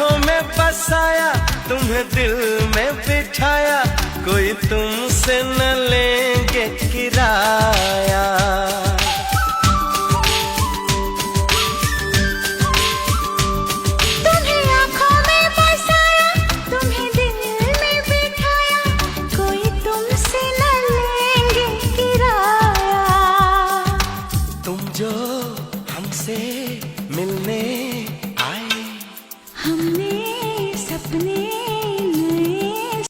आंखों में बसाया, तुम्हें दिल में बिठाया, कोई तुमसे न लेंगे किराया। तुम्हें आंखों में बसाया, तुम्हें दिल में बिठाया, कोई तुमसे न लेंगे किराया। तुम जो हमसे मिलने आए, हम